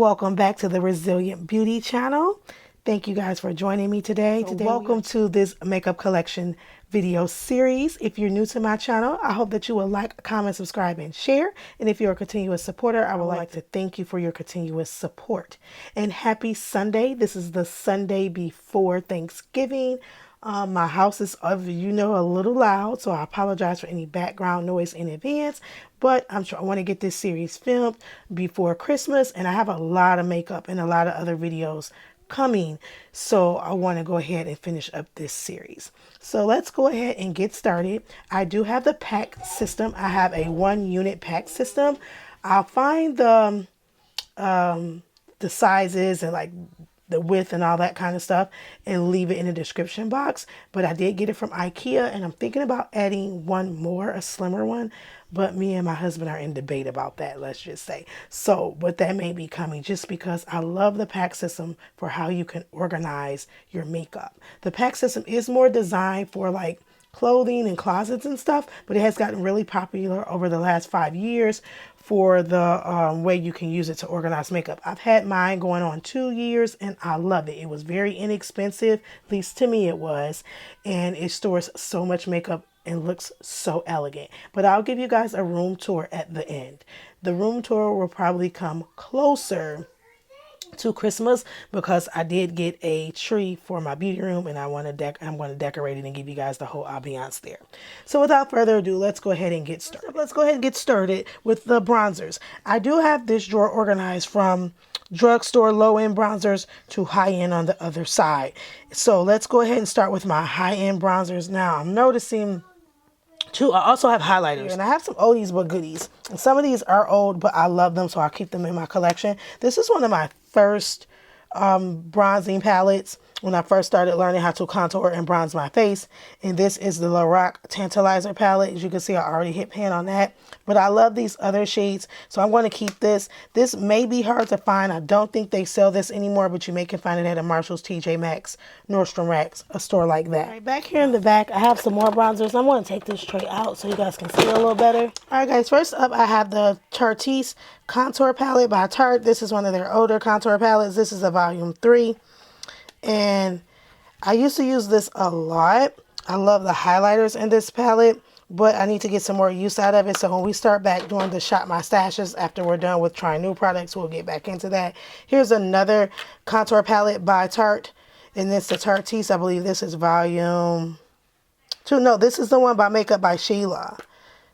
welcome back to the Resilient Beauty channel. Thank you guys for joining me today. Welcome to this makeup collection video series. If you're new to my channel, I hope that you will like, comment, subscribe, and share. And if you're a continuous supporter, I would like to thank you for your continuous support. And happy Sunday. This is the Sunday before Thanksgiving. My house is, a little loud, so I apologize for any background noise in advance, but I'm sure I want to get this series filmed before Christmas, and I have a lot of makeup and a lot of other videos coming, so I want to go ahead and finish up this series. So let's go ahead and get started. I do have the PAX system. I have a 1-unit PAX system. I'll find the sizes and like the width and all that kind of stuff and leave it in the description box. But I did get it from IKEA, and I'm thinking about adding one more, a slimmer one, but me and my husband are in debate about that, let's just say. So, but that may be coming just because I love the PAX system for how you can organize your makeup. The PAX system is more designed for like clothing and closets and stuff, but it has gotten really popular over the last 5 years for the way you can use it to organize makeup. I've had mine going on 2 years and I love it. It was very inexpensive, at least to me it was, and it stores so much makeup and looks so elegant. But I'll give you guys a room tour at the end. The room tour will probably come closer to Christmas because I did get a tree for my beauty room, and I'm going to decorate it and give you guys the whole ambiance there. So without further ado, let's go ahead and get started. Let's go ahead and get started with the bronzers. I do have this drawer organized from drugstore low-end bronzers to high-end on the other side. So let's go ahead and start with my high-end bronzers. Now I'm noticing too, I also have highlighters, and I have some oldies but goodies. And some of these are old, but I love them, so I'll keep them in my collection. This is one of my first bronzing palettes when I first started learning how to contour and bronze my face. And this is the Lorac Tantalizer palette. As you can see, I already hit pan on that. But I love these other shades, so I'm going to keep this. This may be hard to find. I don't think they sell this anymore, but you may can find it at a Marshall's, TJ Maxx, Nordstrom Racks, a store like that. All right, back here in the back, I have some more bronzers. I'm going to take this tray out so you guys can see it a little better. All right, guys, first up, I have the Tarte's Contour Palette by Tarte. This is one of their older contour palettes. This is a volume 3. And I used to use this a lot. I love the highlighters in this palette, but I need to get some more use out of it. So when we start back doing the Shop My Stashes after we're done with trying new products, we'll get back into that. Here's another contour palette by Tarte, and it's the Tarte's. I believe this is volume 2. No, this is the one by Makeup by Sheila.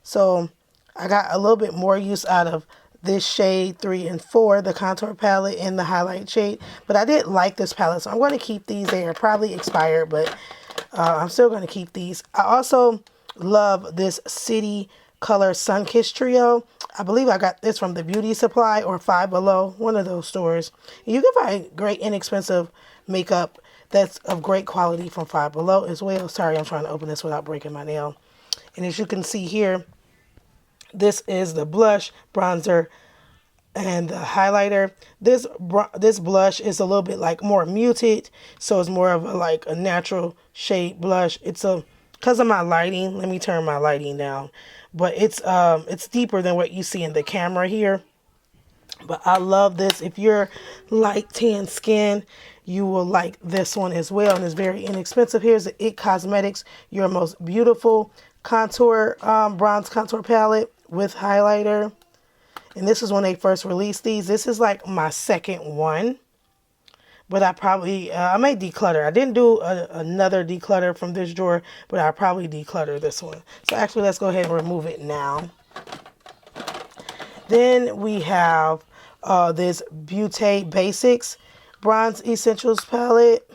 So I got a little bit more use out of this shade 3 and 4, the contour palette and the highlight shade. But I did like this palette, so I'm going to keep these. They are probably expired, but I'm still going to keep these. I also love this City Color Sunkissed Trio. I believe I got this from the Beauty Supply or Five Below, one of those stores. You can find great inexpensive makeup that's of great quality from Five Below as well. Sorry, I'm trying to open this without breaking my nail. And as you can see here, this is the blush, bronzer, and the highlighter. This blush is a little bit like more muted, so it's more of a natural shade blush. It's because of my lighting. Let me turn my lighting down, but it's deeper than what you see in the camera here. But I love this. If you're light tan skin, you will like this one as well, and it's very inexpensive. Here's the IT Cosmetics Your Most Beautiful Contour Bronze Contour Palette with highlighter. And this is when they first released these. This is like my second one, but I may declutter. I didn't do another declutter from this drawer, but I probably declutter this one. So actually, let's go ahead and remove it now. Then we have this Beauté Basics Bronze Essentials palette.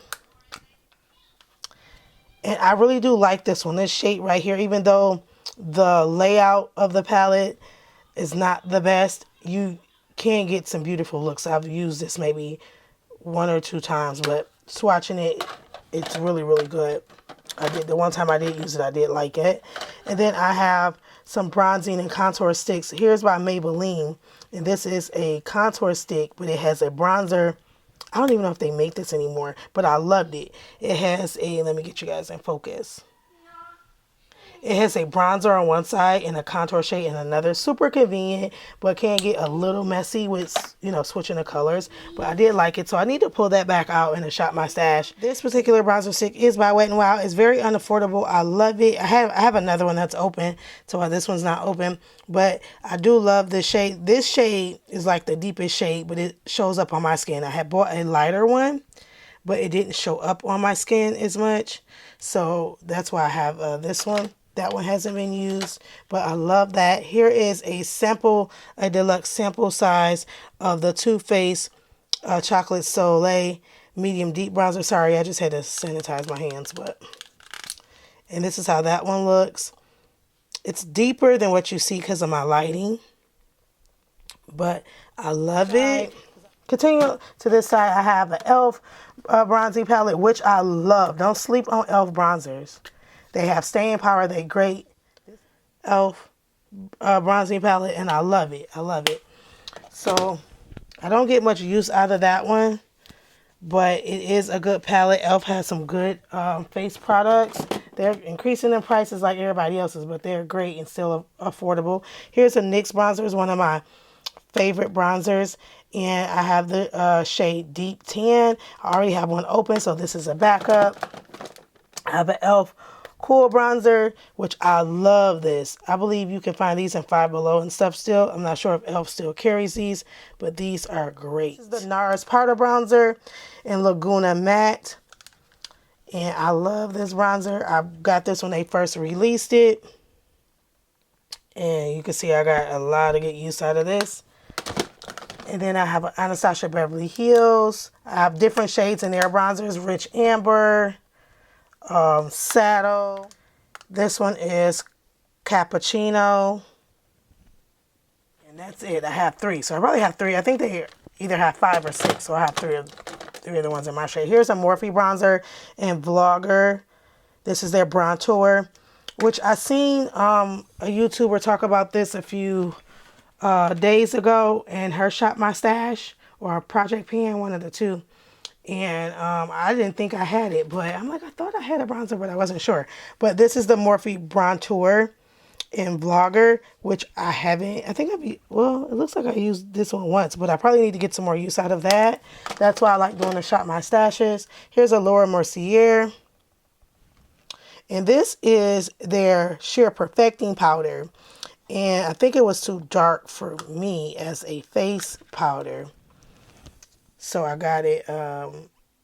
And I really do like this one, this shade right here. Even though the layout of the palette is not the best, you can get some beautiful looks. I've used this maybe 1 or 2 times, but swatching it, it's really, really good. The one time I did use it, I did like it. And then I have some bronzing and contour sticks. Here's by Maybelline, and this is a contour stick, but it has a bronzer. I don't even know if they make this anymore, but I loved it. It has let me get you guys in focus. It has a bronzer on one side and a contour shade in another. Super convenient, but can get a little messy with, you know, switching the colors. But I did like it, so I need to pull that back out and shop my stash. This particular bronzer stick is by Wet n Wild. It's very unaffordable. I love it. I have another one that's open, so this one's not open. But I do love this shade. This shade is like the deepest shade, but it shows up on my skin. I had bought a lighter one, but it didn't show up on my skin as much. So that's why I have this one. That one hasn't been used, but I love that. Here is a sample, a deluxe sample size of the Too Faced Chocolate Soleil Medium Deep Bronzer. Sorry, I just had to sanitize my hands, and this is how that one looks. It's deeper than what you see because of my lighting, but I love it. Continue to this side, I have an e.l.f. bronzing palette, which I love. Don't sleep on e.l.f. bronzers. They have staying power. They're great. e.l.f. Bronzing palette, and I love it. I love it. So I don't get much use out of that one, but it is a good palette. e.l.f. has some good face products. They're increasing in prices like everybody else's, but they're great and still affordable. Here's a NYX bronzer. It's one of my favorite bronzers, and I have the shade Deep Tan. I already have one open, so this is a backup. I have an e.l.f. Cool bronzer, which I love this. I believe you can find these in Five Below and stuff still. I'm not sure if e.l.f. still carries these, but these are great. This is the NARS Powder Bronzer in Laguna Matte, and I love this bronzer. I got this when they first released it, and you can see I got a lot of good use out of this. And then I have an Anastasia Beverly Hills. I have different shades in their bronzers. Rich Amber, Saddle. This one is Cappuccino. And that's it. I have 3. So I probably have 3. I think they either have 5 or 6. So I have 3 of the ones in my shade. Here's a Morphe bronzer in Vlogger. This is their Bronzer, which I seen a YouTuber talk about this a few days ago, and her Shop My Stash or Project Pan, one of the two. And I didn't think I had it, but I'm like, I thought I had a bronzer, but I wasn't sure. But this is the Morphe Bronzer in Vlogger, which I haven't. I think well, it looks like I used this one once, but I probably need to get some more use out of that. That's why I like doing the Shop My Stashes. Here's a Laura Mercier. And this is their Sheer Perfecting Powder. And I think it was too dark for me as a face powder. So I got it,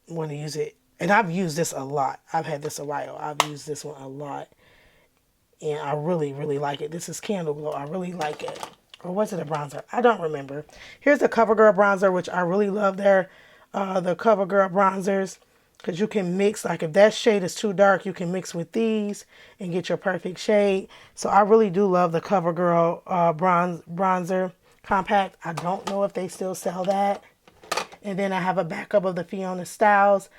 want to use it. And I've used this a lot. I've had this a while. I've used this one a lot. And I really, really like it. This is Candle Glow. I really like it. Or was it a bronzer? I don't remember. Here's the CoverGirl bronzer, which I really love the CoverGirl bronzers. Because you can mix, like if that shade is too dark, you can mix with these and get your perfect shade. So I really do love the CoverGirl bronzer compact. I don't know if they still sell that. And then I have a backup of the Fiona Styles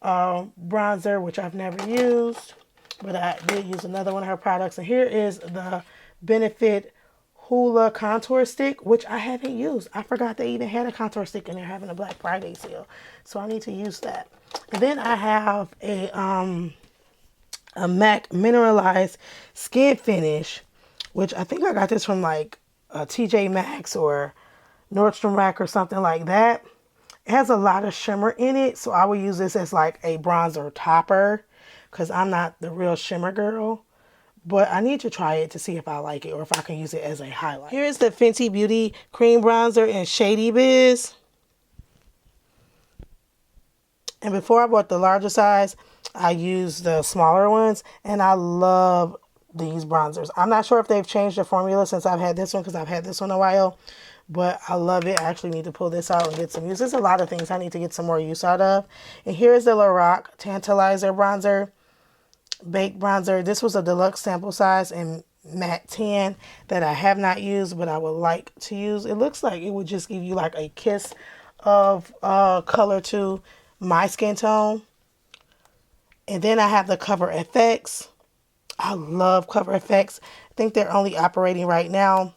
bronzer, which I've never used. But I did use another one of her products. And here is the Benefit Hoola Contour Stick, which I haven't used. I forgot they even had a contour stick and they're having a Black Friday sale. So I need to use that. And then I have a MAC Mineralized Skin Finish, which I think I got this from like TJ Maxx or Nordstrom Rack or something like that. It has a lot of shimmer in it, so I would use this as like a bronzer topper because I'm not the real shimmer girl. But I need to try it to see if I like it or if I can use it as a highlight. Here's the Fenty Beauty Cream Bronzer in Shady Biz. And before I bought the larger size, I used the smaller ones. And I love these bronzers. I'm not sure if they've changed the formula since I've had this one because I've had this one a while. But I love it. I actually need to pull this out and get some use. There's a lot of things I need to get some more use out of. And here's the Lorac Tantalizer Bronzer. Baked Bronzer. This was a deluxe sample size in matte tan that I have not used, but I would like to use. It looks like it would just give you like a kiss of color to my skin tone. And then I have the Cover FX. I love Cover FX. I think they're only operating right now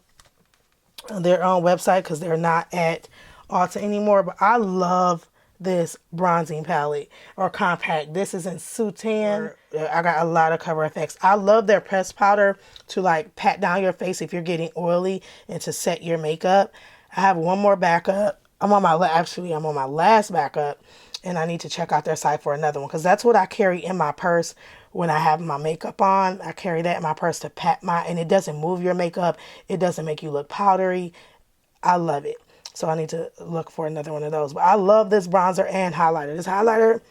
on their own website because they're not at Ulta anymore. But I love this bronzing palette or compact. This is in Sutan. I got a lot of Cover FX. I love their pressed powder to like pat down your face if you're getting oily and to set your makeup. I have one more backup. I'm on my last backup, and I need to check out their site for another one because that's what I carry in my purse when I have my makeup on. I carry that in my purse to pat and it doesn't move your makeup. It doesn't make you look powdery. I love it. So I need to look for another one of those. But I love this bronzer and highlighter. This highlighter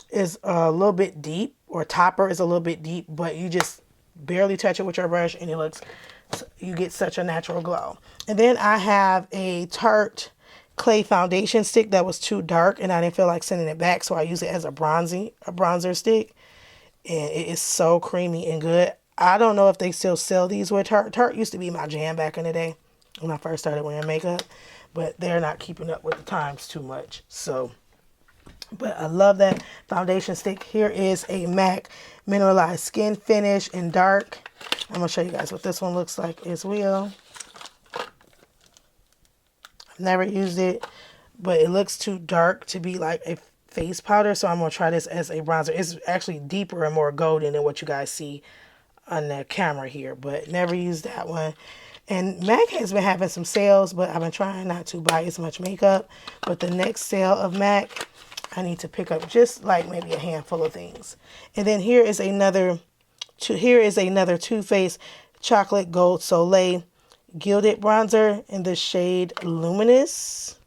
is a little bit deep, or topper is a little bit deep, but you just barely touch it with your brush and you get such a natural glow. And then I have a Tarte clay foundation stick that was too dark and I didn't feel like sending it back, so I use it as a bronzer stick. And it is so creamy and good. I don't know if they still sell these with Tarte. Tarte used to be my jam back in the day when I first started wearing makeup, but they're not keeping up with the times too much. So, but I love that foundation stick. Here is a MAC Mineralized Skin Finish in dark. I'm going to show you guys what this one looks like as well. I've never used it, but it looks too dark to be like a face powder, so I'm going to try this as a bronzer. It's actually deeper and more golden than what you guys see on the camera here, but never used that one. And MAC has been having some sales, but I've been trying not to buy as much makeup. But the next sale of MAC, I need to pick up just like maybe a handful of things. And then here is another Too Faced Chocolate Gold Soleil Gilded Bronzer in the shade Luminous.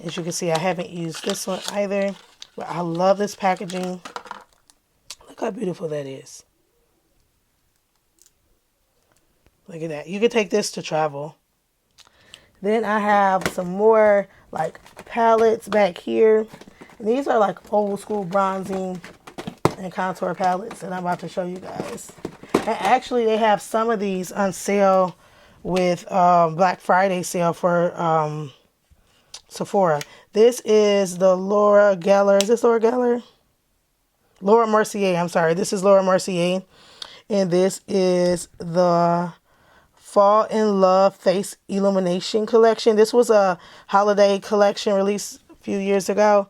As you can see, I haven't used this one either, but I love this packaging. Look how beautiful that is. Look at that. You can take this to travel. Then I have some more like palettes back here. And these are like old school bronzing and contour palettes that I'm about to show you guys. And actually they have some of these on sale with Black Friday sale for Sephora. This is the Laura Geller. Is this Laura Geller? Laura Mercier. I'm sorry. This is Laura Mercier. And this is the Fall in Love Face Illumination Collection. This was a holiday collection released a few years ago.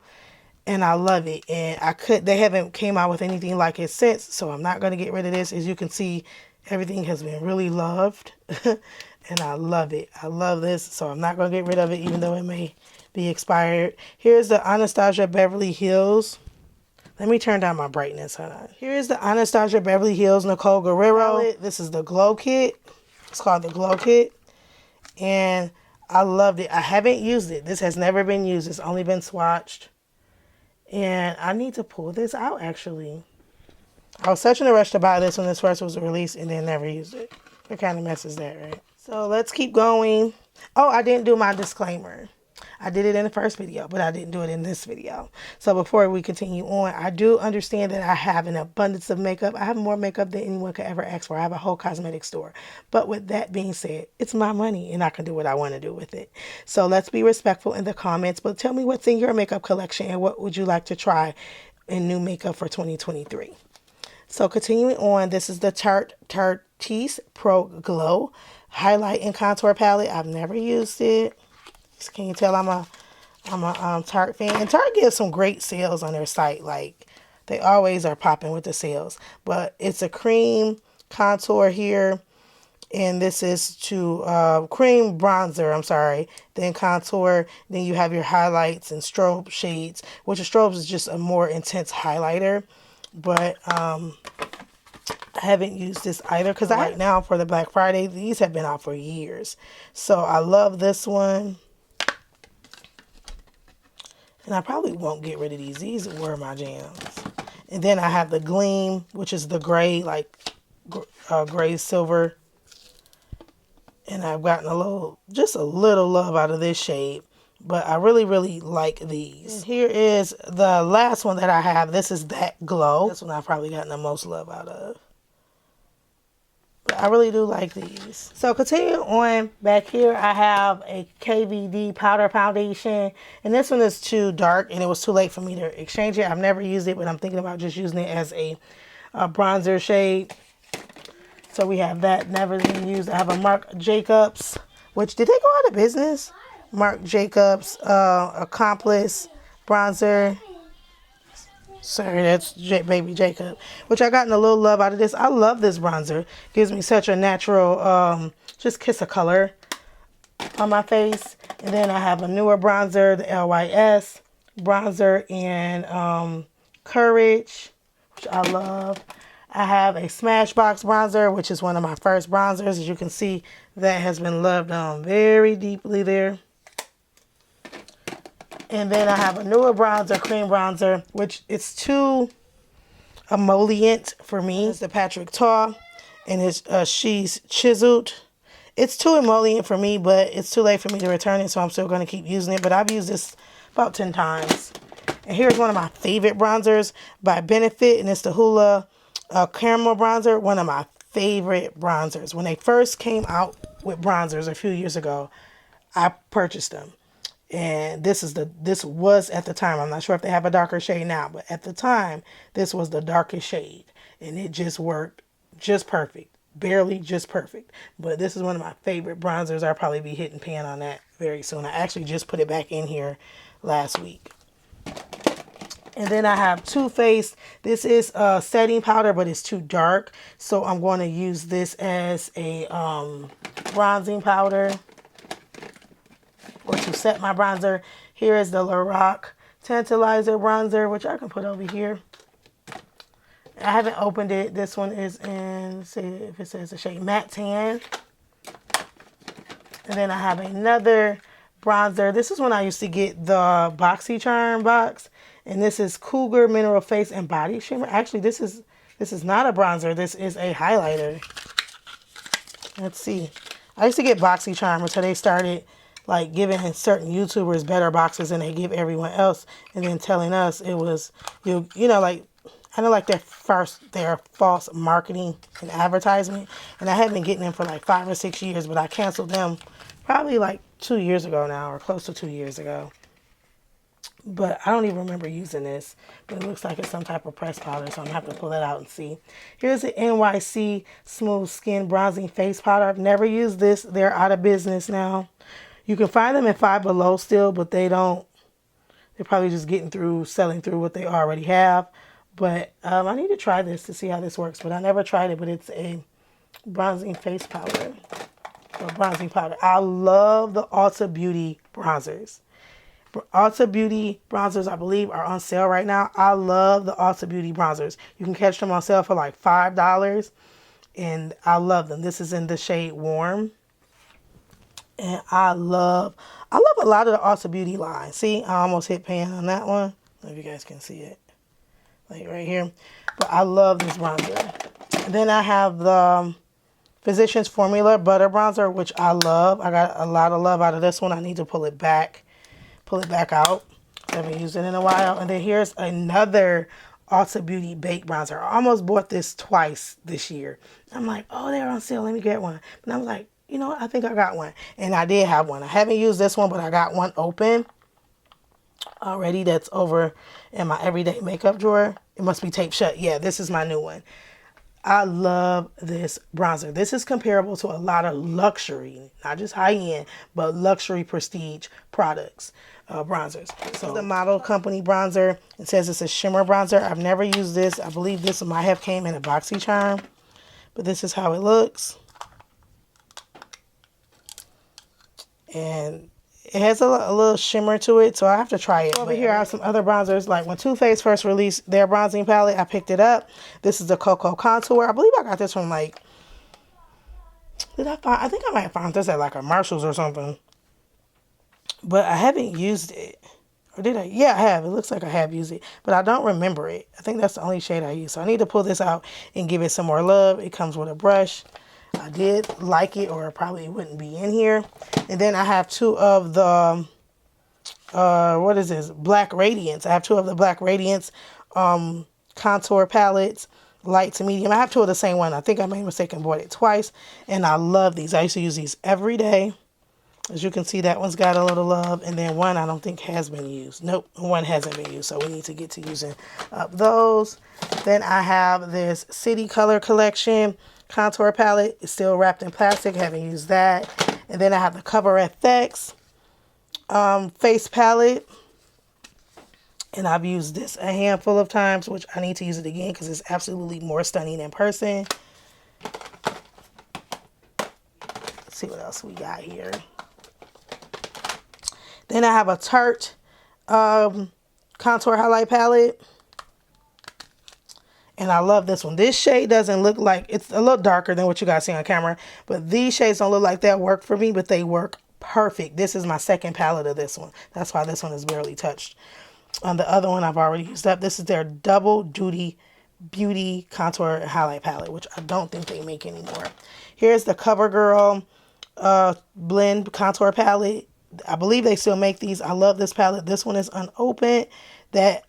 And I love it. And they haven't came out with anything like it since. So I'm not going to get rid of this. As you can see, everything has been really loved. And I love it. I love this. So I'm not going to get rid of it, even though it may be expired. Here's the Anastasia Beverly Hills. Let me turn down my brightness. Hold on. Here's the Anastasia Beverly Hills Nicole Guerrero. This is the Glow Kit. It's called the Glow Kit. And I loved it. I haven't used it. This has never been used. It's only been swatched. And I need to pull this out, actually. I was such in a rush to buy this when this first was released and then never used it. What kind of mess is that, right? So let's keep going. Oh, I didn't do my disclaimer. I did it in the first video, but I didn't do it in this video. So before we continue on, I do understand that I have an abundance of makeup. I have more makeup than anyone could ever ask for. I have a whole cosmetic store. But with that being said, it's my money and I can do what I want to do with it. So let's be respectful in the comments, but tell me what's in your makeup collection and what would you like to try in new makeup for 2023. So continuing on, this is the Tarte's Pro Glow Highlight and Contour Palette. I've never used it. Can you tell I'm a Tarte fan? And Tarte gives some great sales on their site. Like, they always are popping with the sales. But it's a cream contour here. And this is to cream bronzer, I'm sorry. Then contour. Then you have your highlights and strobe shades. Which a strobe is just a more intense highlighter. But I haven't used this either. Because right now for the Black Friday, these have been out for years. So I love this one. And I probably won't get rid of these. These were my jams. And then I have the Gleam, which is the gray, like gray silver. And I've gotten just a little love out of this shade. But I really, really like these. And here is the last one that I have. This is That Glow. This one I've probably gotten the most love out of. But I really do like these. So continuing on back here, I have a KVD powder foundation. And this one is too dark and it was too late for me to exchange it. I've never used it, but I'm thinking about just using it as a bronzer shade. So we have that, never been used. I have a Marc Jacobs, which, did they go out of business? Marc Jacobs Accomplice bronzer. Sorry, that's baby Jacob. Which I gotten a little love out of this. I love this bronzer. Gives me such a natural, just kiss of color on my face. And then I have a newer bronzer, the LYS bronzer in Courage, which I love. I have a Smashbox bronzer, which is one of my first bronzers. As you can see, that has been loved on very deeply there. And then I have a newer bronzer, cream bronzer, which it's too emollient for me. It's the Patrick Ta, and it's She's Chiseled. It's too emollient for me, but it's too late for me to return it, so I'm still going to keep using it. But I've used this about 10 times. And here's one of my favorite bronzers by Benefit, and it's the Hoola Caramel Bronzer. One of my favorite bronzers. When they first came out with bronzers a few years ago, I purchased them. And this was at the time, I'm not sure if they have a darker shade now, but at the time, this was the darkest shade. And it just worked just perfect. Barely just perfect. But this is one of my favorite bronzers. I'll probably be hitting pan on that very soon. I actually just put it back in here last week. And then I have Too Faced. This is a setting powder, but it's too dark. So I'm going to use this as a bronzing powder, or to set my bronzer. Here is the Lorac Tantalizer bronzer, which I can put over here. I haven't opened it. This one is in, let's see if it says the shade Matte Tan. And then I have another bronzer. This is when I used to get the BoxyCharm box. And this is Cougar Mineral Face and Body Shimmer. Actually, this is not a bronzer. This is a highlighter. Let's see. I used to get BoxyCharm until they started like giving certain YouTubers better boxes than they give everyone else, and then telling us it was, you know, like, I know, like their false marketing and advertisement. And I have been getting them for like 5 or 6 years, but I canceled them probably like 2 years ago now, or close to 2 years ago. But I don't even remember using this, but it looks like it's some type of pressed powder, so I'm going to have to pull that out and see. Here's the NYC Smooth Skin Bronzing Face Powder. I've never used this. They're out of business now. You can find them at Five Below still, but they're probably just selling through what they already have. But I need to try this to see how this works, but I never tried it. But it's a bronzing face powder, or bronzing powder. I love the Ulta Beauty bronzers. Ulta Beauty bronzers, I believe, are on sale right now. I love the Ulta Beauty bronzers. You can catch them on sale for like $5, and I love them. This is in the shade Warm. And I love a lot of the Ulta Beauty line. See, I almost hit pan on that one. I don't know if you guys can see it, like right here. But I love this bronzer. And then I have the Physicians Formula Butter Bronzer, which I love. I got a lot of love out of this one. I need to pull it back out. I haven't used it in a while. And then here's another Ulta Beauty Baked Bronzer. I almost bought this twice this year. I'm like, oh, they're on sale. Let me get one. But I was like, you know what? I think I got one. And I did have one. I haven't used this one, but I got one open already that's over in my everyday makeup drawer. It must be taped shut. Yeah, this is my new one. I love this bronzer. This is comparable to a lot of luxury, not just high-end, but luxury prestige products, bronzers. So the Model Company bronzer. It says it's a shimmer bronzer. I've never used this. I believe this might have came in a BoxyCharm, but this is how it looks. And it has a little shimmer to it, so I have to try it. Over here I have some other bronzers. Like when Too Faced first released their bronzing palette, I picked it up. This is the Cocoa Contour. I believe I got this from like, I think I might have found this at like a Marshall's or something. But I haven't used it. Or did I? Yeah, I have. It looks like I have used it, but I don't remember it. I think that's the only shade I use. So I need to pull this out and give it some more love. It comes with a brush. I did like it, or it probably wouldn't be in here. And then I have two of the, what is this? Black Radiance. I have two of the Black Radiance contour palettes, light to medium. I have two of the same one. I think I made a mistake and bought it twice. And I love these. I used to use these every day. As you can see, that one's got a little love. And then one I don't think has been used. Nope, one hasn't been used. So we need to get to using up those. Then I have this City Color Collection contour palette. It's still wrapped in plastic. Haven't used that. And then I have the Cover FX face palette. And I've used this a handful of times, which I need to use it again because it's absolutely more stunning in person. Let's see what else we got here. Then I have a Tarte contour highlight palette. And I love this one. This shade doesn't look like, it's a little darker than what you guys see on camera, but these shades don't look like that work for me, but they work perfect. This is my second palette of this one. That's why this one is barely touched. On the other one I've already used up. This is their Double Duty Beauty Contour Highlight Palette, which I don't think they make anymore. Here's the CoverGirl Blend Contour Palette. I believe they still make these. I love this palette. This one is unopened. That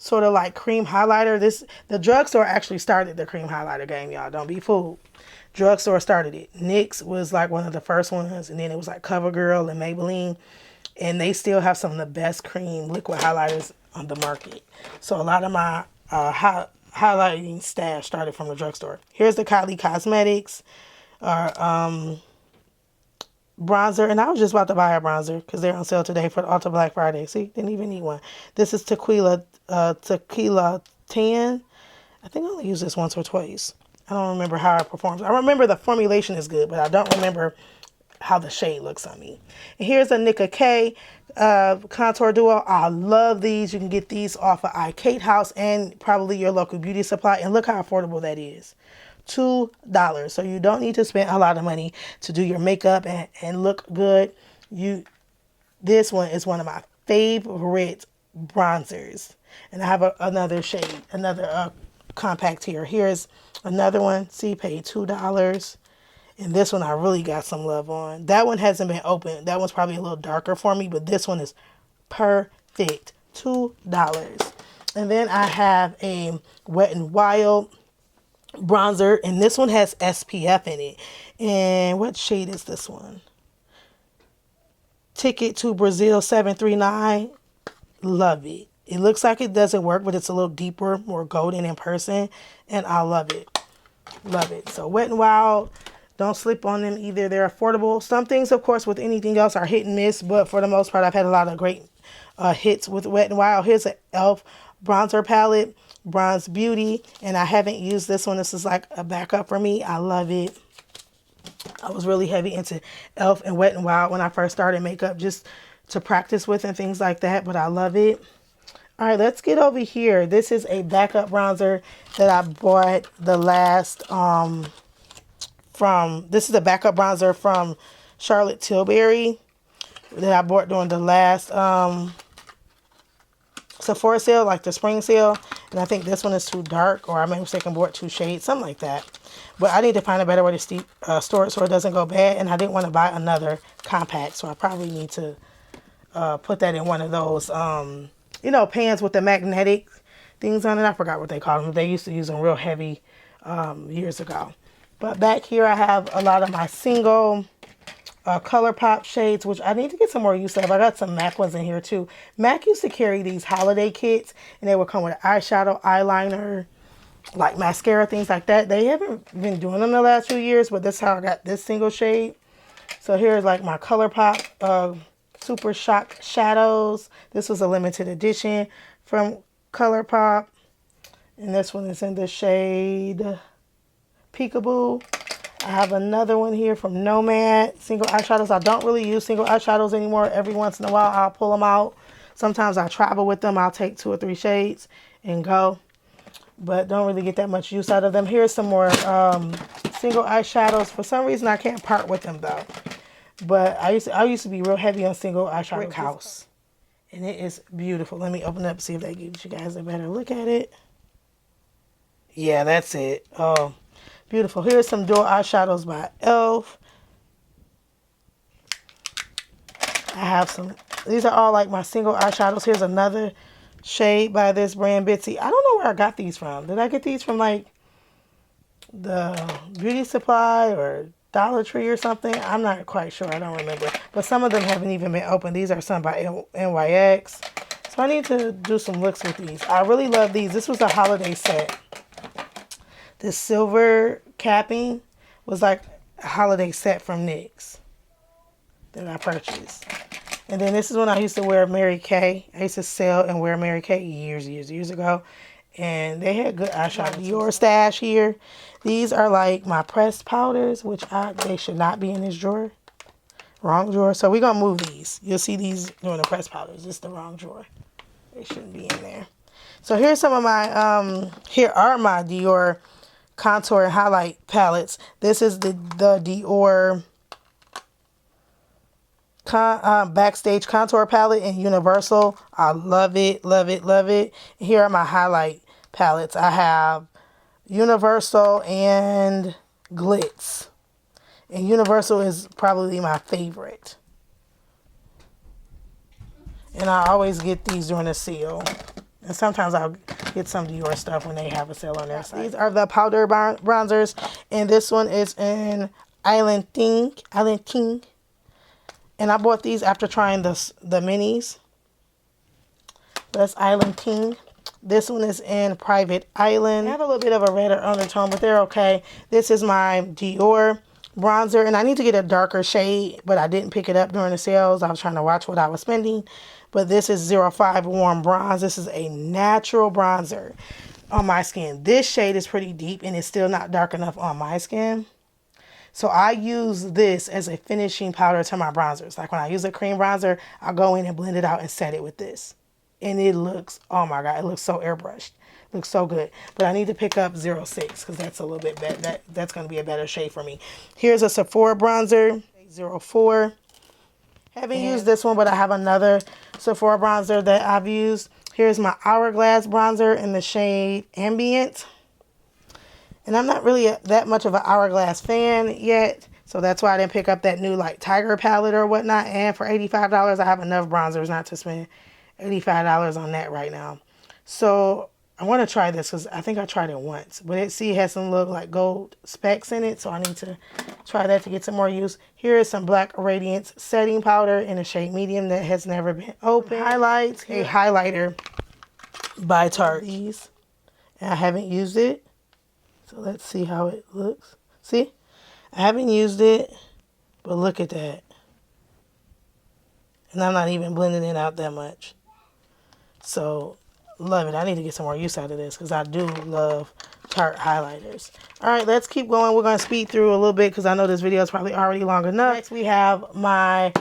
sort of like cream highlighter. The drugstore actually started the cream highlighter game, y'all. Don't be fooled. Drugstore started it. NYX was like one of the first ones, and then it was like CoverGirl and Maybelline, and they still have some of the best cream liquid highlighters on the market. So a lot of my highlighting stash started from the drugstore. Here's the Kylie Cosmetics bronzer, and I was just about to buy a bronzer because they're on sale today for the Ultra Black Friday. See, didn't even need one. This is Tequila Tan. I think I only used this once or twice. I don't remember how it performs. I remember the formulation is good, but I don't remember how the shade looks on me. And here's a Nicka K contour duo. I love these. You can get these off of iKate House and probably your local beauty supply, and look how affordable that is. $2. So you don't need to spend a lot of money to do your makeup and look good. This one is one of my favorite bronzers. And I have another shade, another compact here. Here's another one. See, paid $2. And this one I really got some love on. That one hasn't been opened. That one's probably a little darker for me, but this one is perfect. $2. And then I have a Wet n Wild bronzer, and this one has SPF in it. And what shade is this one? Ticket to Brazil 739. Love it. It looks like it doesn't work, but it's a little deeper, more golden in person, and I love it. Love it. So Wet n Wild, don't sleep on them either. They're affordable. Some things, of course, with anything else are hit and miss, but for the most part, I've had a lot of great hits with Wet n Wild. Here's an e.l.f. bronzer palette, Bronze Beauty, and I haven't used this one. This is like a backup for me. I love it. I was really heavy into e.l.f. and Wet n Wild when I first started makeup, just to practice with and things like that, but I love it. All right, let's get over here. This is a backup bronzer that I bought the last this is a backup bronzer from Charlotte Tilbury that I bought during the last Sephora sale, like the spring sale. And I think this one is too dark, or I made a mistake and bought 2 shades, something like that. But I need to find a better way to store it so it doesn't go bad. And I didn't want to buy another compact, so I probably need to put that in one of those, you know, pans with the magnetic things on it. I forgot what they call them. They used to use them real heavy years ago. But back here I have a lot of my single ColourPop shades, which I need to get some more use of. I got some MAC ones in here too. MAC used to carry these holiday kits, and they would come with eyeshadow, eyeliner, like mascara, things like that. They haven't been doing them the last few years, but that's how I got this single shade. So here's like my ColourPop Super Shock Shadows. This was a limited edition from ColourPop. And this one is in the shade Peekaboo. I have another one here from Nomad, single eyeshadows. I don't really use single eyeshadows anymore. Every once in a while, I'll pull them out. Sometimes I travel with them. I'll take 2 or 3 shades and go. But don't really get that much use out of them. Here's some more single eyeshadows. For some reason, I can't part with them, though. But I used to be real heavy on single eyeshadow. Brick House. And it is beautiful. Let me open it up, see if that gives you guys a better look at it. Yeah, that's it. Oh, beautiful. Here's some dual eyeshadows by e.l.f. I have some. These are all like my single eyeshadows. Here's another shade by this brand, Bitsy. I don't know where I got these from. Did I get these from like the beauty supply or Dollar Tree or something? I'm not quite sure. I don't remember. But some of them haven't even been opened. These are some by NYX. So I need to do some looks with these. I really love these. This was a holiday set. This silver capping was like a holiday set from NYX that I purchased. And then this is when I used to wear Mary Kay. I used to sell and wear Mary Kay years ago. And they had good eyeshadow. Dior stash here. These are like my pressed powders, which they should not be in this drawer. Wrong drawer. So we're going to move these. You'll see these doing the pressed powders. It's the wrong drawer. They shouldn't be in there. So here's some of my, here are my Dior contour and highlight palettes. This is the Dior Backstage Contour Palette in Universal. I love it, love it, love it. Here are my highlight palettes. I have Universal and Glitz. And Universal is probably my favorite. And I always get these during a sale. And sometimes I'll get some Dior stuff when they have a sale on their site. These are the powder bronzers. And this one is in Island King. And I bought these after trying the minis. That's Island King. This one is in Private Island. I have a little bit of a redder undertone, but they're okay. This is my Dior bronzer. And I need to get a darker shade, but I didn't pick it up during the sales. I was trying to watch what I was spending. But this is 05 Warm Bronze. This is a natural bronzer on my skin. This shade is pretty deep, and it's still not dark enough on my skin. So I use this as a finishing powder to my bronzers. Like when I use a cream bronzer, I'll go in and blend it out and set it with this. And it looks, oh my God, it looks so airbrushed. It looks so good. But I need to pick up 06 because that's a little bit better. That's going to be a better shade for me. Here's a Sephora bronzer, 04. Haven't used this one, but I have another Sephora bronzer that I've used. Here's my Hourglass bronzer in the shade Ambient. And I'm not really that much of an Hourglass fan yet. So that's why I didn't pick up that new like Tiger palette or whatnot. And for $85, I have enough bronzers not to spend $85 on that right now. So I want to try this because I think I tried it once. But it has some little like gold specks in it. So I need to try that to get some more use. Here is some Black Radiance setting powder in a shade medium that has never been opened. Highlights. A highlighter by Tarte. These. And I haven't used it. So let's see how it looks. See? I haven't used it, but look at that. And I'm not even blending it out that much. So, love it. I need to get some more use out of this because I do love Tarte highlighters. All right, let's keep going. We're going to speed through a little bit because I know this video is probably already long enough. Next, we have my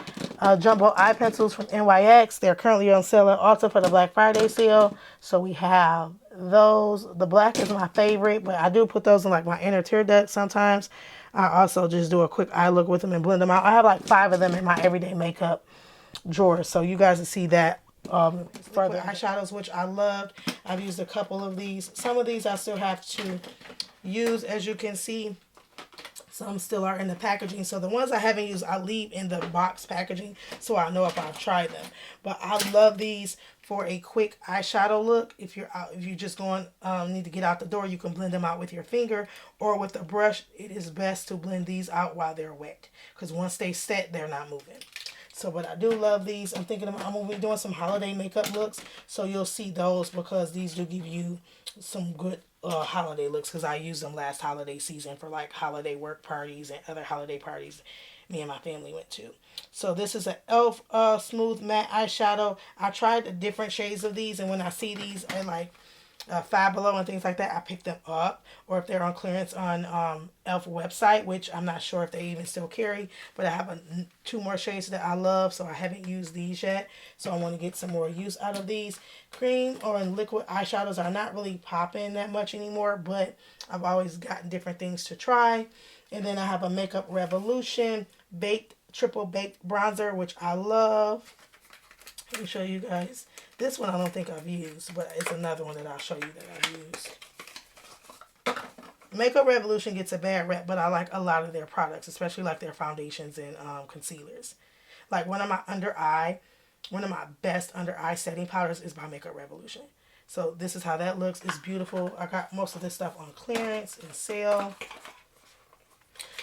jumbo eye pencils from NYX. They're currently on sale at Ulta for the Black Friday sale. So we have those. The black is my favorite, but I do put those in like my inner tear duct sometimes. I also just do a quick eye look with them and blend them out. I have like 5 of them in my everyday makeup drawer. So you guys will see that further. Eyeshadows, which I loved. I've used a couple of these. Some of these I still have to use, as you can see. Some still are in the packaging. So the ones I haven't used, I leave in the box packaging so I know if I've tried them. But I love these for a quick eyeshadow look. If you're just going, need to get out the door, you can blend them out with your finger or with a brush. It is best to blend these out while they're wet because once they set, they're not moving. So, but I do love these. I'm thinking I'm going to be doing some holiday makeup looks. So you'll see those because these do give you some good holiday looks because I used them last holiday season for like holiday work parties and other holiday parties me and my family went to. So this is an e.l.f. Smooth Matte Eyeshadow. I tried the different shades of these, and when I see these at like Five Below and things like that, I pick them up. Or if they're on clearance on e.l.f. website, which I'm not sure if they even still carry. But I have 2 more shades that I love, so I haven't used these yet. So I want to get some more use out of these. Cream or liquid eyeshadows are not really popping that much anymore, but I've always gotten different things to try. And then I have a Makeup Revolution Triple Baked Bronzer, which I love. Let me show you guys. This one I don't think I've used, but it's another one that I'll show you that I've used. Makeup Revolution gets a bad rep, but I like a lot of their products, especially like their foundations and concealers. Like one of my best under eye setting powders is by Makeup Revolution. So this is how that looks. It's beautiful. I got most of this stuff on clearance and sale.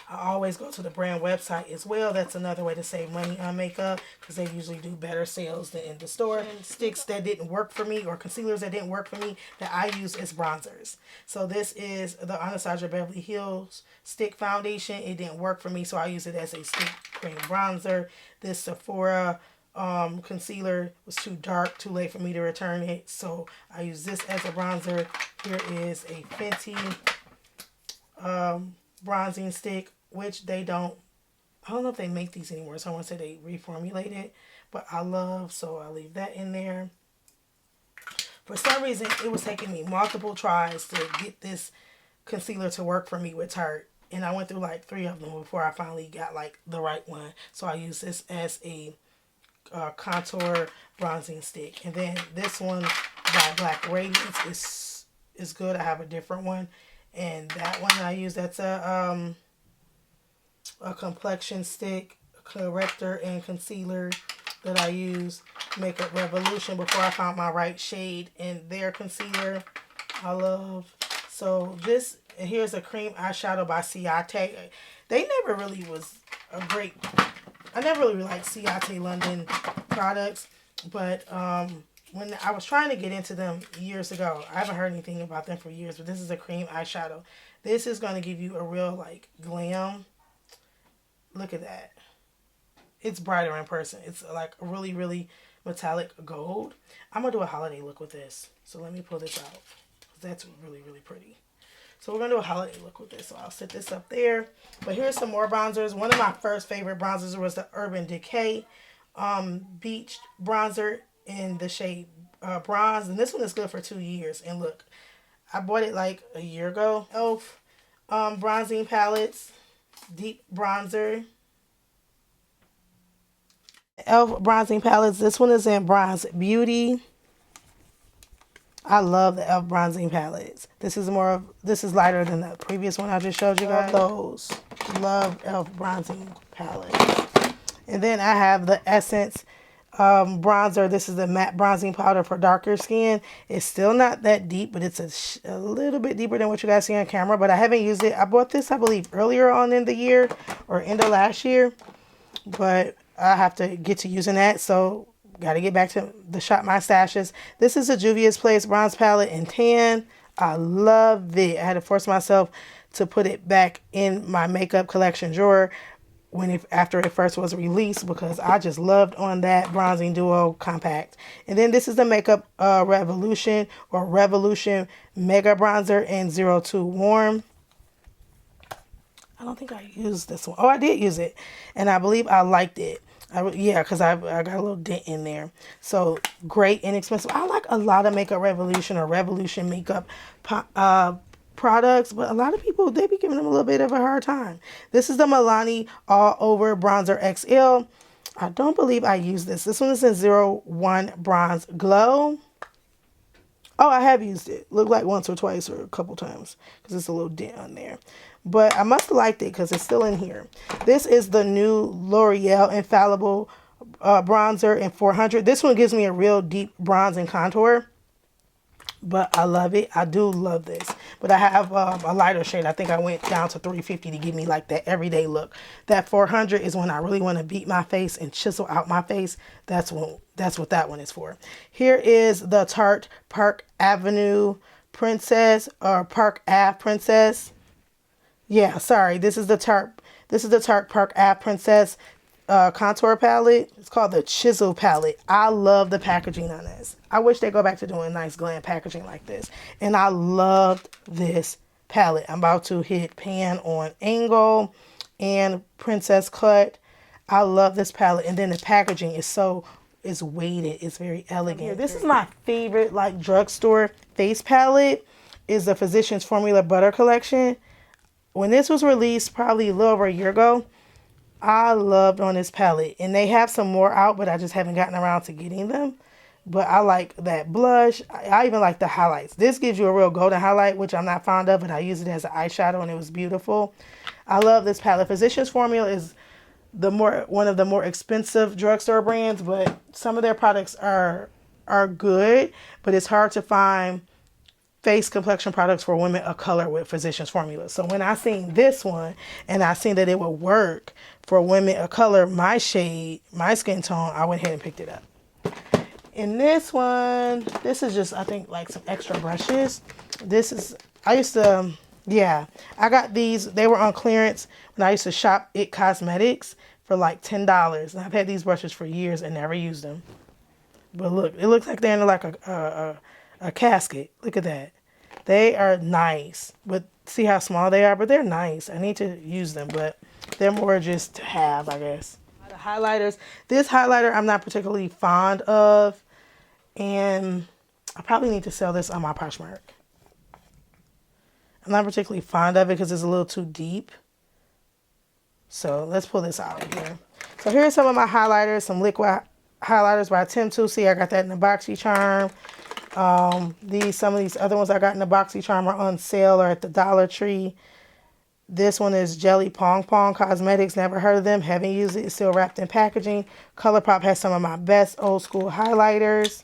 I always go to the brand website as well. That's another way to save money on makeup because they usually do better sales than in the store. And sticks that didn't work for me or concealers that didn't work for me that I use as bronzers. So this is the Anastasia Beverly Hills Stick Foundation. It didn't work for me, so I use it as a stick cream bronzer. This Sephora concealer was too dark, too late for me to return it. So I use this as a bronzer. Here is a Fenty bronzing stick, which I don't know if they make these anymore, so I want to say they reformulated, but I love, so I'll leave that in there. For some reason, it was taking me multiple tries to get this concealer to work for me with Tarte, and I went through like 3 of them before I finally got like the right one. So I use this as a contour bronzing stick, and then this one by Black Radiance is good. I have a different one, and that one I use, that's a complexion stick, corrector, and concealer that I use. Makeup Revolution, before I found my right shade in their concealer. I love. So this, and here's a cream eyeshadow by Ciate. They never really was a great, I never really liked Ciate London products, but when I was trying to get into them years ago, I haven't heard anything about them for years, but this is a cream eyeshadow. This is going to give you a real like glam. Look at that. It's brighter in person. It's like a really, really metallic gold. I'm going to do a holiday look with this. So let me pull this out. That's really, really pretty. So we're going to do a holiday look with this. So I'll set this up there. But here's some more bronzers. One of my first favorite bronzers was the Urban Decay Beach Bronzer in the shade Bronze. And this one is good for 2 years. And look, I bought it like a year ago. Elf bronzing palettes. Deep bronzer. Elf bronzing palettes. This one is in Bronze Beauty. I love the Elf bronzing palettes. This is lighter than the previous one I just showed you guys. Those. Love Elf bronzing palettes. And then I have the Essence bronzer. This is the matte bronzing powder for darker skin. It's still not that deep, but it's a little bit deeper than what you guys see on camera. But I haven't used it. I bought this, I believe, earlier on in the year or end of last year. But I have to get to using that. So got to get back to the shop my stashes. This is a Juvia's Place bronze palette in tan. I love it. I had to force myself to put it back in my makeup collection drawer after it first was released, because I just loved on that bronzing duo compact. And then this is the Makeup Revolution or Revolution Mega Bronzer in 02 Warm. I don't think I used this one. Oh, I did use it, and I believe I liked it. Yeah, because I got a little dent in there. So great, inexpensive. I like a lot of Makeup Revolution or Revolution makeup products, but a lot of people, they be giving them a little bit of a hard time. This is the Milani All Over Bronzer XL. I don't believe I used this. This one is in 01 Bronze Glow. Oh, I have used it. Looked like once or twice or a couple times, because it's a little dent on there. But I must have liked it because it's still in here. This is the new L'Oreal Infallible Bronzer in 400. This one gives me a real deep bronze and contour. But I love it. I do love this. But I have a lighter shade. I think I went down to 350 to give me like that everyday look. That 400 is when I really want to beat my face and chisel out my face. That's what that one is for. Here is the Tarte Park Avenue Princess, or Park Ave Princess. Yeah, sorry. This is the Tarte Park Ave Princess contour palette. It's called the Chisel palette. I love the packaging on this. I wish they go back to doing nice glam packaging like this. And I loved this palette. I'm about to hit pan on angle and princess cut. I love this palette. And then the packaging is weighted. It's very elegant. This is my favorite like drugstore face palette. Is the Physicians Formula Butter Collection. When this was released probably a little over a year ago, I loved on this palette. And they have some more out, but I just haven't gotten around to getting them. But I like that blush. I even like the highlights. This gives you a real golden highlight, which I'm not fond of, but I use it as an eyeshadow and it was beautiful. I love this palette. Physicians Formula is one of the more expensive drugstore brands, but some of their products are good, but it's hard to find face complexion products for women of color with Physicians Formula. So when I seen this one and I seen that it would work for women of color, my shade, my skin tone, I went ahead and picked it up. In this one, this is just, I think, like some extra brushes. I got these. They were on clearance when I used to shop It Cosmetics for like $10. And I've had these brushes for years and never used them. But look, it looks like they're in like a casket. Look at that. They are nice, but see how small they are? But they're nice. I need to use them, but they're more just to have, I guess. The highlighters. This highlighter I'm not particularly fond of, and I probably need to sell this on my Poshmark. I'm not particularly fond of it because it's a little too deep. So let's pull this out of here. So here's some of my highlighters, some liquid highlighters by Tim Too. See, I got that in the BoxyCharm. Some of these other ones I got in the BoxyCharm are on sale or at the Dollar Tree. This one is Jelly Pong Pong Cosmetics. Never heard of them. Haven't used it. It's still wrapped in packaging. ColourPop has some of my best old school highlighters.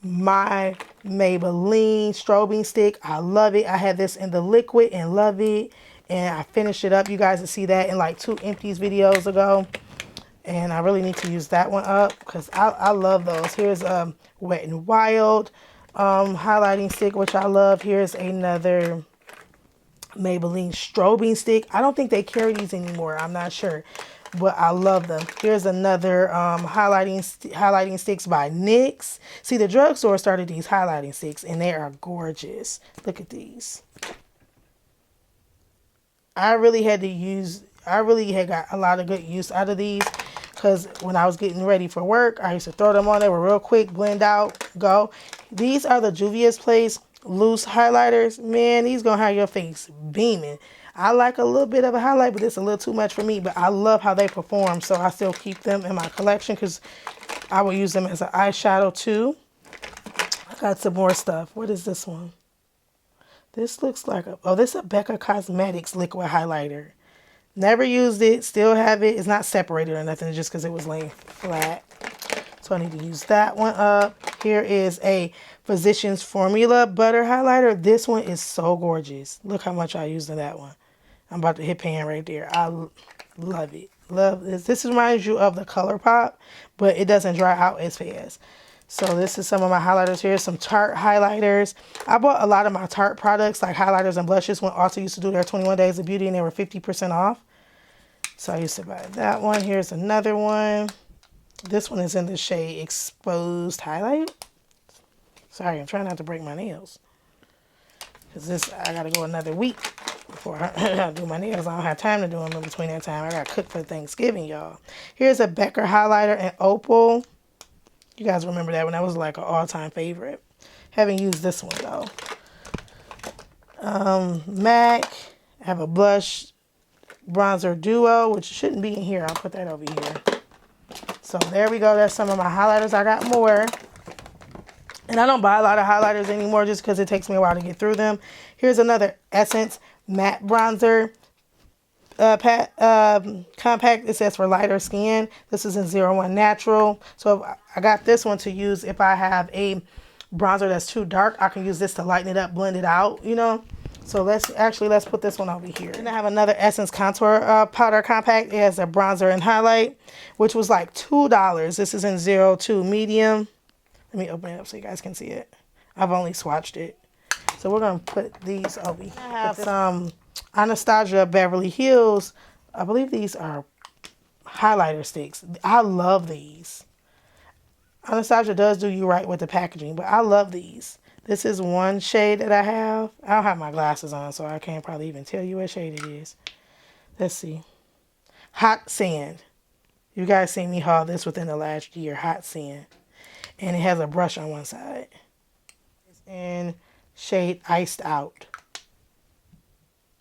My Maybelline strobing stick. I love it. I had this in the liquid and love it. And I finished it up. You guys will see that in like 2 empties videos ago. And I really need to use that one up because I love those. Here's Wet n Wild highlighting stick, which I love. Here's another Maybelline strobing stick. I don't think they carry these anymore. I'm not sure, but I love them. Here's another highlighting sticks by NYX. See, the drugstore started these highlighting sticks, and they are gorgeous. Look at these. I really had got a lot of good use out of these because when I was getting ready for work, I used to throw them on. They were real quick, blend out, go. These are the Juvia's Place loose highlighters. Man, these gonna have your face beaming. I like a little bit of a highlight, but it's a little too much for me. But I love how they perform, so I still keep them in my collection because I will use them as an eyeshadow too. I got some more stuff. What is this one? This looks like this is a Becca Cosmetics liquid highlighter. Never used it, still have it. It's not separated or nothing, just because it was laying flat. So I need to use that one up. Here is a Physicians Formula Butter Highlighter. This one is so gorgeous. Look how much I used in that one. I'm about to hit pan right there. I love it. Love this. This reminds you of the ColourPop, but it doesn't dry out as fast. So this is some of my highlighters here. Some Tarte highlighters. I bought a lot of my Tarte products, like highlighters and blushes, when also used to do their 21 Days of Beauty, and they were 50% off. So I used to buy that one. Here's another one. This one is in the shade Exposed Highlight. Sorry, I'm trying not to break my nails. Because I got to go another week before I do my nails. I don't have time to do them in between that time. I got to cook for Thanksgiving, y'all. Here's a Becker highlighter in Opal. You guys remember that one? That was like an all-time favorite. Haven't used this one, though. MAC. I have a blush bronzer duo, which shouldn't be in here. I'll put that over here. So there we go. That's some of my highlighters. I got more. And I don't buy a lot of highlighters anymore just because it takes me a while to get through them. Here's another Essence Matte Bronzer compact. It says for lighter skin. This is in 01 Natural. So I got this one to use if I have a bronzer that's too dark. I can use this to lighten it up, blend it out, you know. So let's put this one over here. And I have another Essence Contour Powder Compact. It has a bronzer and highlight, which was like $2. This is in 02 Medium. Let me open it up so you guys can see it. I've only swatched it. So we're going to put these over here. I have some Anastasia Beverly Hills. I believe these are highlighter sticks. I love these. Anastasia does do you right with the packaging, but I love these. This is one shade that I have. I don't have my glasses on, so I can't probably even tell you what shade it is. Let's see. Hot Sand. You guys seen me haul this within the last year. Hot Sand. And it has a brush on one side. It's in shade Iced Out.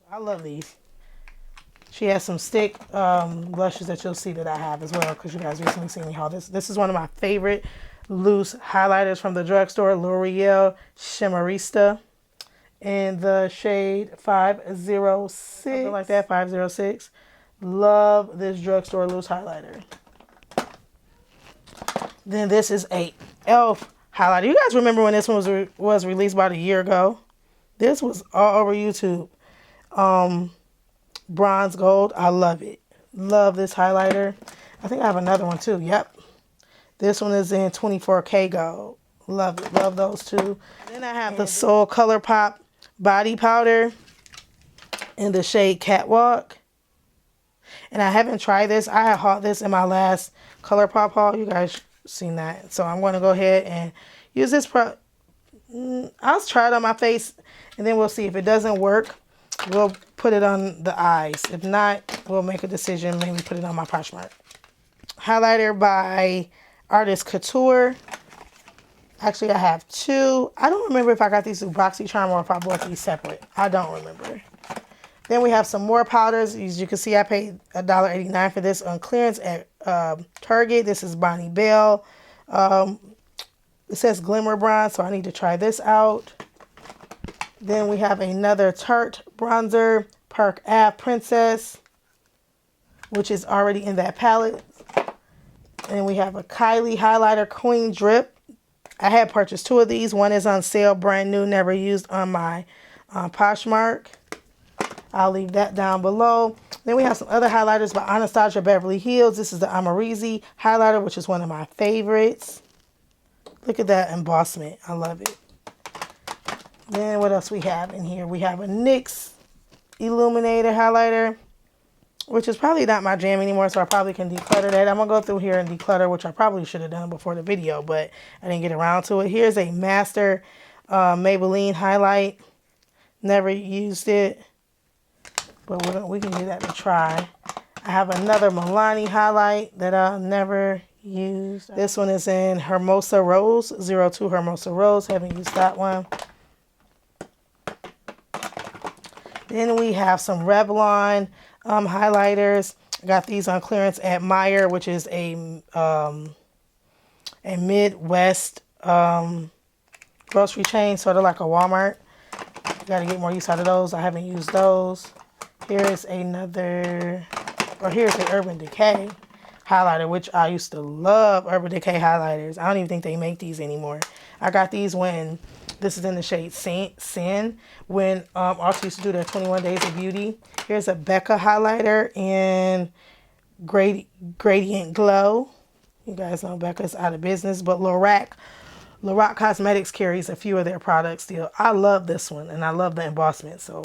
I love these. She has some stick blushes that you'll see that I have as well, because you guys recently seen me haul this. This is one of my favorite loose highlighters from the drugstore, L'Oreal Shimmerista, in the shade 506, something like that, 506. Love this drugstore loose highlighter. Then this is a e.l.f. highlighter. You guys remember when this one was released about a year ago? This was all over YouTube. Bronze Gold. I love it. Love this highlighter. I think I have another one too. Yep. This one is in 24K Gold. Love it. Love those two. Then I have the Soul ColourPop Body Powder in the shade Catwalk. And I haven't tried this. I had hauled this in my last ColourPop haul. You guys seen that. So I'm going to go ahead and use this. I'll try it on my face, and then we'll see. If it doesn't work, we'll put it on the eyes. If not, we'll make a decision. Maybe put it on my Poshmark. Highlighter by Artist Couture. Actually, I have two. I don't remember if I got these through BoxyCharm or if I bought these separate. I don't remember. Then we have some more powders. As you can see, I paid $1.89 for this on clearance at Target. This is Bonnie Bell. It says Glimmer Bronze, so I need to try this out. Then we have another Tarte bronzer, Park Ave Princess, which is already in that palette. And we have a Kylie highlighter Queen Drip. I had purchased two of these. One is on sale, brand new, never used on my Poshmark. I'll leave that down below. Then we have some other highlighters by Anastasia Beverly Hills. This is the Amarizi highlighter, which is one of my favorites. Look at that embossment. I love it. Then what else we have in here? We have a NYX Illuminator highlighter, which is probably not my jam anymore, so I probably can declutter that. I'm going to go through here and declutter, which I probably should have done before the video, but I didn't get around to it. Here's a Master Maybelline highlight. Never used it, but we can give that a try. I have another Milani highlight that I'll never use. This one is in Hermosa Rose, 02 Hermosa Rose. Haven't used that one. Then we have some Revlon highlighters. I got these on clearance at Meijer, which is a Midwest grocery chain, sort of like a Walmart. Got to get more use out of those. I haven't used those. Here's another, or here's the Urban Decay highlighter, which I used to love Urban Decay highlighters. I don't even think they make these anymore. I got these when, this is in the shade Sin, when also used to do their 21 Days of Beauty. Here's a Becca highlighter in Gradient Glow. You guys know Becca's out of business, but Lorac Cosmetics carries a few of their products still. I love this one, and I love the embossment, so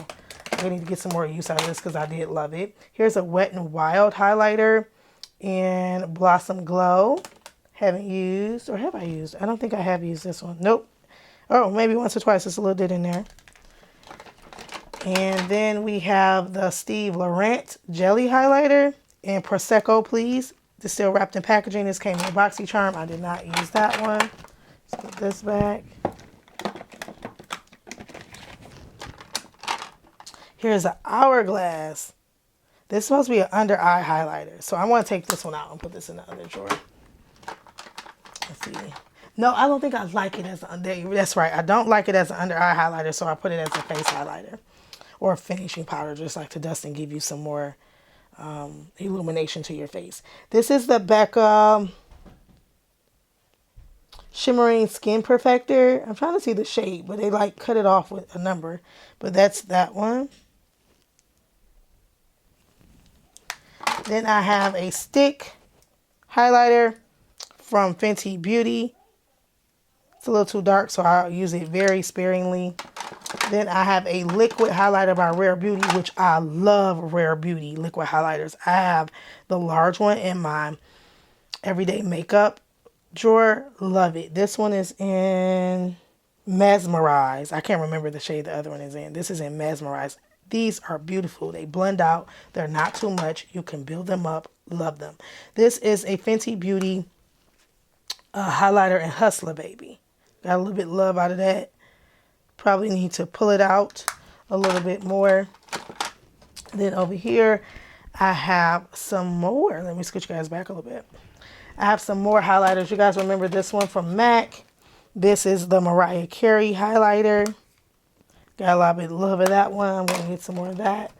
I need to get some more use out of this because I did love it. Here's a Wet n Wild highlighter in Blossom Glow. Haven't used, or have I used? I don't think I have used this one. Nope. Oh, maybe once or twice. There's a little bit in there. And then we have the Steve Laurent Jelly Highlighter in Prosecco Please. This is still wrapped in packaging. This came in a BoxyCharm. I did not use that one. Let's put this back. Here's an Hourglass. This is supposed to be an under eye highlighter. So I want to take this one out and put this in the other drawer. Let's see. No, I don't think I like it as an, that's right. I don't like it as an under eye highlighter, so I put it as a face highlighter or a finishing powder, just like to dust and give you some more illumination to your face. This is the Becca Shimmering Skin Perfector. I'm trying to see the shade, but they like cut it off with a number, but that's that one. Then I have a stick highlighter from Fenty Beauty. It's a little too dark, so I'll use it very sparingly. Then I have a liquid highlighter by Rare Beauty, which I love Rare Beauty liquid highlighters. I have the large one in my everyday makeup drawer. Love it. This one is in Mesmerize. I can't remember the shade the other one is in. This is in Mesmerize. These are beautiful. They blend out. They're not too much. You can build them up. Love them. This is a Fenty Beauty highlighter in Hustler Baby. Got a little bit of love out of that. Probably need to pull it out a little bit more. Then over here, I have some more. Let me scoot you guys back a little bit. I have some more highlighters. You guys remember this one from MAC. This is the Mariah Carey highlighter. Got a lot of love of that one. I'm going to get some more of that.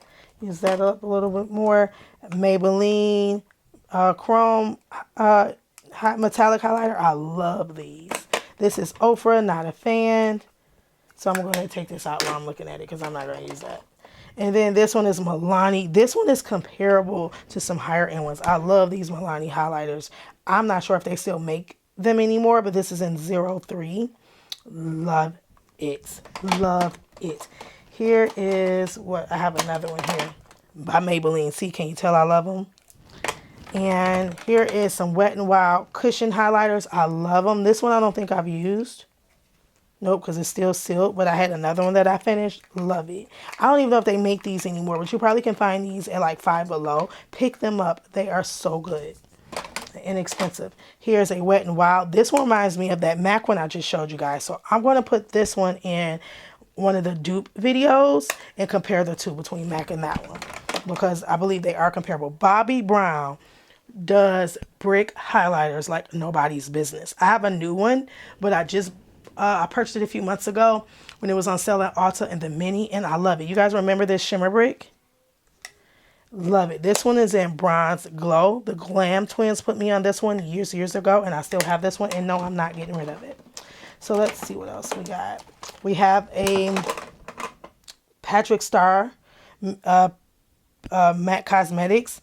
Use that up a little bit more. Maybelline Chrome Metallic highlighter. I love these. This is Ofra, not a fan. So I'm going to take this out while I'm looking at it because I'm not going to use that. And then this one is Milani. This one is comparable to some higher end ones. I love these Milani highlighters. I'm not sure if they still make them anymore, but this is in 03. Love it. Love it. Here is what I have, another one here. by Maybelline. See, can you tell I love them? And here is some Wet n Wild cushion highlighters. I love them. This one I don't think I've used. Nope, because it's still sealed, but I had another one that I finished. Love it. I don't even know if they make these anymore, but you probably can find these at like Five Below. Pick them up. They are so good. Inexpensive. Here's a Wet n Wild. This one reminds me of that MAC one I just showed you guys. So I'm going to put this one in one of the dupe videos and compare the two between MAC and that one, because I believe they are comparable. Bobbi Brown does brick highlighters like nobody's business. I have a new one, but I purchased it a few months ago when it was on sale at Ulta and the Mini, and I love it. You guys remember this shimmer brick? Love it. This one is in Bronze Glow. The Glam Twins put me on this one years ago, and I still have this one, and no, I'm not getting rid of it. So let's see what else we got. We have a Patrick Star Matte Cosmetics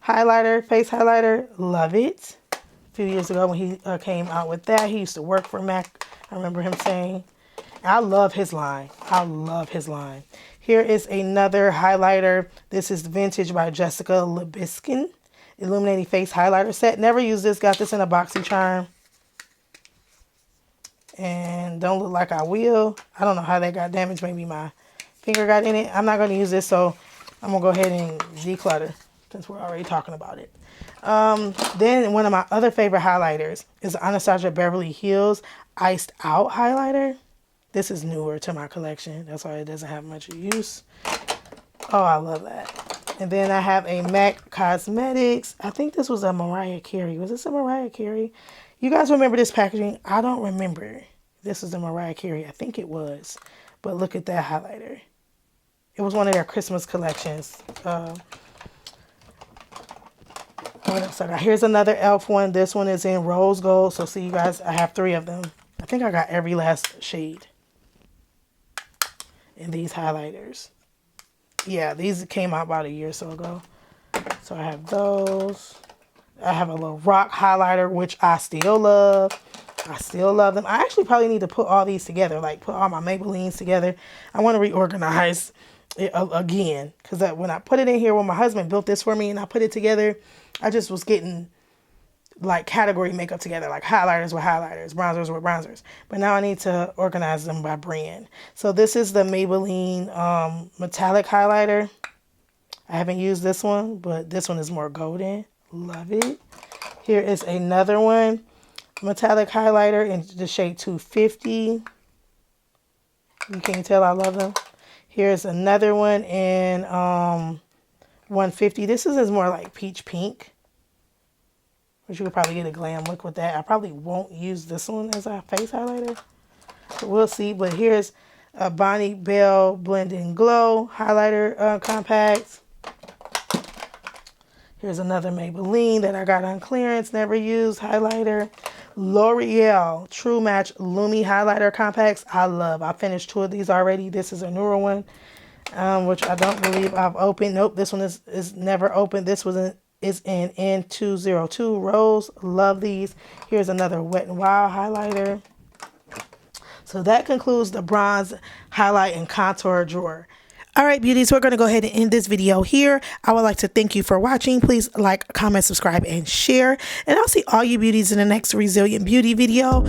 highlighter, face highlighter. Love it. A few years ago when he came out with that, he used to work for MAC. I remember him saying, I love his line. I love his line. Here is another highlighter. This is Vintage by Jessica Libiskin. Illuminating Face Highlighter Set. Never used this. Got this in a BoxyCharm. And don't look like I will. I don't know how that got damaged. Maybe my finger got in it. I'm not going to use this, so I'm going to go ahead and declutter since we're already talking about it. Then one of my other favorite highlighters is Anastasia Beverly Hills Iced Out highlighter. This is newer to my collection. That's why it doesn't have much use. Oh, I love that. And then I have a MAC Cosmetics. I think this was a Mariah Carey. Was this a Mariah Carey? You guys remember this packaging? I don't remember. This is a Mariah Carey. I think it was. But look at that highlighter. It was one of their Christmas collections. What else I got? Here's another e.l.f. one. This one is in Rose Gold. So see, you guys, I have 3 of them. I think I got every last shade in these highlighters. Yeah, these came out about a year or so ago. So I have those. I have a little rock highlighter, which I still love. I still love them. I actually probably need to put all these together, like put all my Maybellines together. I want to reorganize it again, because when I put it in here, when my husband built this for me and I put it together, I just was getting like category makeup together, like highlighters with highlighters, bronzers with bronzers. But now I need to organize them by brand. So this is the Maybelline metallic highlighter. I haven't used this one, but this one is more golden. Love it. Here is another one, metallic highlighter in the shade 250. You can tell I love them. Here's another one in 150. This is more like peach pink, which you could probably get a glam look with that. I probably won't use this one as a face highlighter, but we'll see. But here's a Bonnie Bell Blend and Glow highlighter compact. Here's another Maybelline that I got on clearance, never used, highlighter. L'Oreal True Match Lumi Highlighter Compacts. I love. I finished 2 of these already. This is a newer one, which I don't believe I've opened. Nope, this one is never opened. This was is in N202 Rose. Love these. Here's another Wet n Wild highlighter. So that concludes the bronze highlight and contour drawer. All right, beauties, we're going to go ahead and end this video here. I would like to thank you for watching. Please like, comment, subscribe, and share. And I'll see all you beauties in the next Resilient Beauty video.